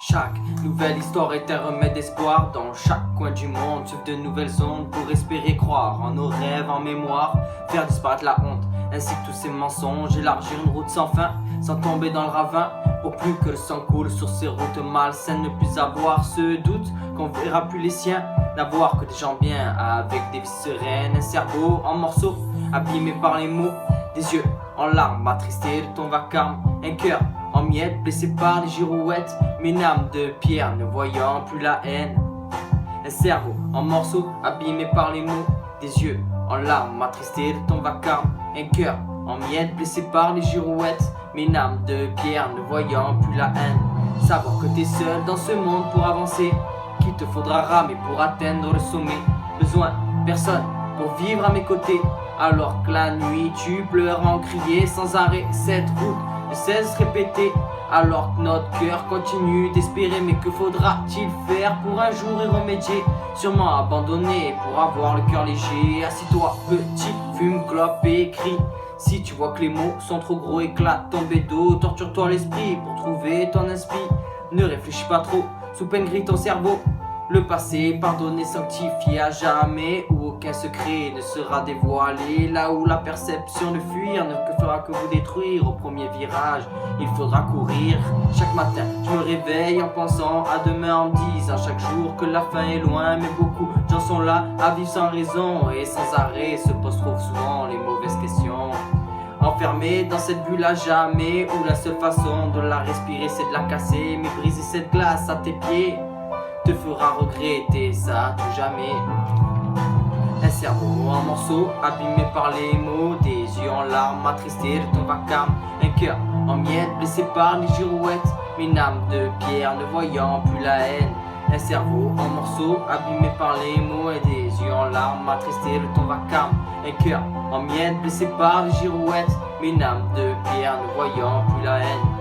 Chaque nouvelle histoire est un remède d'espoir. Dans chaque coin du monde s'ouvrent de nouvelles ondes pour espérer croire en nos rêves, en mémoire, faire disparaître la honte, ainsi que tous ces mensonges, élargir une route sans fin, sans tomber dans le ravin, pour plus que le sang coule sur ces routes malsaines, ne plus avoir ce doute qu'on verra plus les siens, n'avoir que des gens bien, avec des vies sereines, un cerveau en morceaux, abîmé par les mots, des yeux en larmes, attristés de ton vacarme, un cœur en miettes, blessé par les girouettes, une âme de pierre ne voyant plus la haine. Un cerveau en morceaux, abîmé par les mots, des yeux en larmes, attristés de ton vacarme, un cœur en miettes, blessé par les girouettes, une âme de pierre ne voyant plus la haine. Savoir que t'es seul dans ce monde pour avancer, qu'il te faudra ramer pour atteindre le sommet. Besoin personne pour vivre à mes côtés, alors que la nuit tu pleures en crier sans arrêt. Cette route ne cesse de répéter, alors que notre cœur continue d'espérer. Mais que faudra-t-il faire pour un jour y remédier? Sûrement abandonner pour avoir le cœur léger. Assis-toi petit, fume, clope et écris. Si tu vois que les mots sont trop gros, éclate ton bédo, torture-toi l'esprit pour trouver ton esprit. Ne réfléchis pas trop, sous peine grille ton cerveau. Le passé pardonné, sanctifié à jamais, où aucun secret ne sera dévoilé. Là où la perception de fuir ne fera que vous détruire. Au premier virage, il faudra courir. Chaque matin, je me réveille en pensant à demain, en me disant chaque jour que la fin est loin. Mais beaucoup de gens sont là à vivre sans raison et sans arrêt se posent trop souvent les mauvaises questions. Enfermé dans cette bulle à jamais, où la seule façon de la respirer c'est de la casser. Mais briser cette glace à tes pieds te fera regretter ça tout jamais. Un cerveau en morceaux, abîmé par les mots, des yeux en larmes, attristés de ton vacarme, un cœur en miettes, blessé par les girouettes, une âme de pierre ne voyant plus la haine. Un cerveau en morceaux, abîmé par les mots, et des yeux en larmes, attristés de ton vacarme, un cœur en miettes, blessé par les girouettes, une âme de pierre ne voyant plus la haine.